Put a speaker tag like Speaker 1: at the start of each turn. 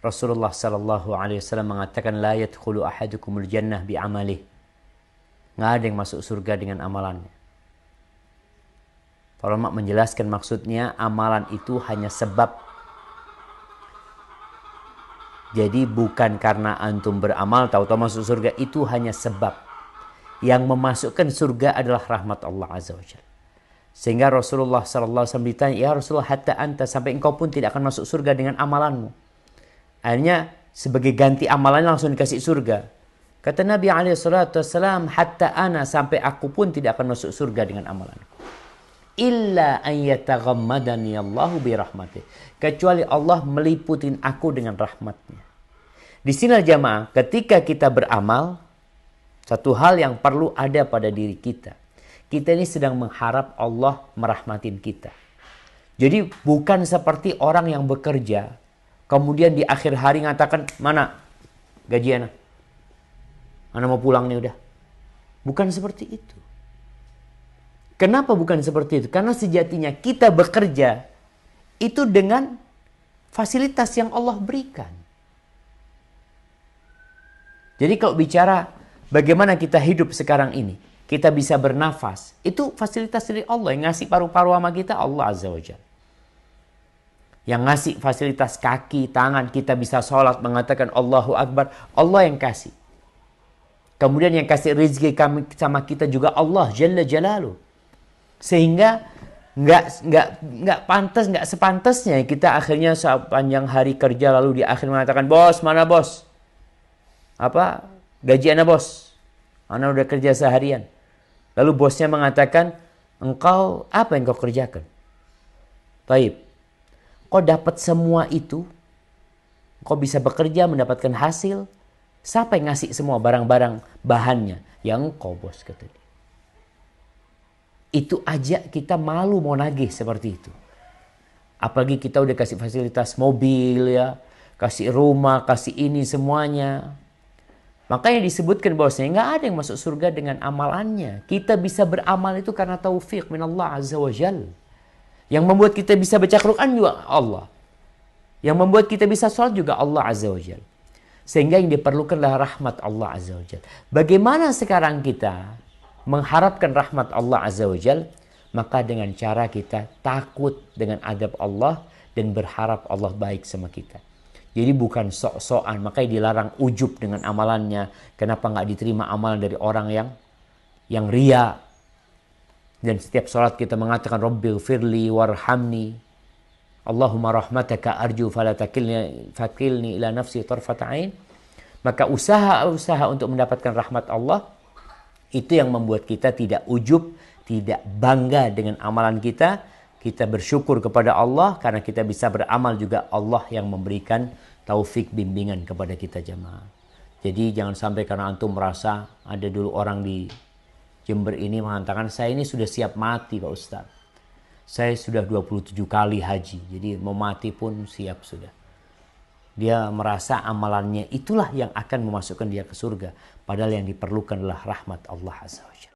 Speaker 1: Rasulullah sallallahu alaihi wasallam mengatakan la yadkhulu ahadukumul jannah bi amalih. Nggak ada yang masuk surga dengan amalannya. Para ulama menjelaskan maksudnya amalan itu hanya sebab. Jadi bukan karena antum beramal tahu-tahu masuk surga, itu hanya sebab. Yang memasukkan surga adalah rahmat Allah Azza wa Jalla. Sehingga Rasulullah sallallahu alaihi wasallam ditanya, "Ya Rasulullah, hatta anta, sampai engkau pun tidak akan masuk surga dengan amalanmu." Akhirnya sebagai ganti amalannya langsung dikasih surga. Kata Nabi alaihi salatu wasallam, "Hatta ana, sampai aku pun tidak akan masuk surga dengan amalanku. Illa an yataghammadani Allahu bi rahmatih." Kecuali Allah meliputin aku dengan rahmatnya. Di sini jamaah, ketika kita beramal, satu hal yang perlu ada pada diri kita. Kita ini sedang mengharap Allah merahmatin kita. Jadi bukan seperti orang yang bekerja, kemudian di akhir hari ngatakan, "Mana gaji anak? Anak mau pulang nih udah." Bukan seperti itu. Kenapa bukan seperti itu? Karena sejatinya kita bekerja itu dengan fasilitas yang Allah berikan. Jadi kalau bicara bagaimana kita hidup sekarang ini, kita bisa bernafas, itu fasilitas dari Allah. Yang ngasih paru-paru sama kita Allah Azza wa Jalla. Yang ngasih fasilitas kaki, tangan, kita bisa sholat mengatakan Allahu Akbar, Allah yang kasih. Kemudian yang kasih rezeki kami sama kita juga Allah Jalla Jalaluh. Sehingga nggak pantas, nggak sepantasnya kita akhirnya sepanjang hari kerja lalu di akhir mengatakan, "Bos, mana bos? Apa gaji anak bos? Anak udah kerja seharian." Lalu bosnya mengatakan, "Engkau apa yang kau kerjakan? Baik, kau dapat semua itu, kau bisa bekerja mendapatkan hasil. Siapa yang ngasih semua barang-barang bahannya?" "Ya engkau bos," kata dia. Itu aja kita malu mau nagih seperti itu. Apalagi kita udah kasih fasilitas mobil ya, kasih rumah, kasih ini semuanya. Makanya disebutkan bahwasanya nggak ada yang masuk surga dengan amalannya. Kita bisa beramal itu karena taufik min Allah Azza wa Jal. Yang membuat kita bisa baca Quran juga Allah. Yang membuat kita bisa sholat juga Allah Azza wa Jal. Sehingga yang diperlukan adalah rahmat Allah Azza wa Jal. Bagaimana sekarang kita mengharapkan rahmat Allah Azza wa Jal? Maka dengan cara kita takut dengan adab Allah dan berharap Allah baik sama kita. Jadi bukan sok-sokan, makanya dilarang ujub dengan amalannya. Kenapa nggak diterima amalan dari orang yang ria? Dan setiap sholat kita mengatakan Rabbil firli warhamni, Allahumma rahmataka arju fakilni ila nafsi tarfata ain. Maka usaha untuk mendapatkan rahmat Allah itu yang membuat kita tidak ujub, tidak bangga dengan amalan kita. Kita bersyukur kepada Allah karena kita bisa beramal juga Allah yang memberikan taufik bimbingan kepada kita jemaah. Jadi jangan sampai karena antum merasa, ada dulu orang di Jember ini mengatakan, "Saya ini sudah siap mati Pak Ustaz. Saya sudah 27 kali haji, jadi mau mati pun siap sudah." Dia merasa amalannya itulah yang akan memasukkan dia ke surga. Padahal yang diperlukan adalah rahmat Allah Azza wa Jalla.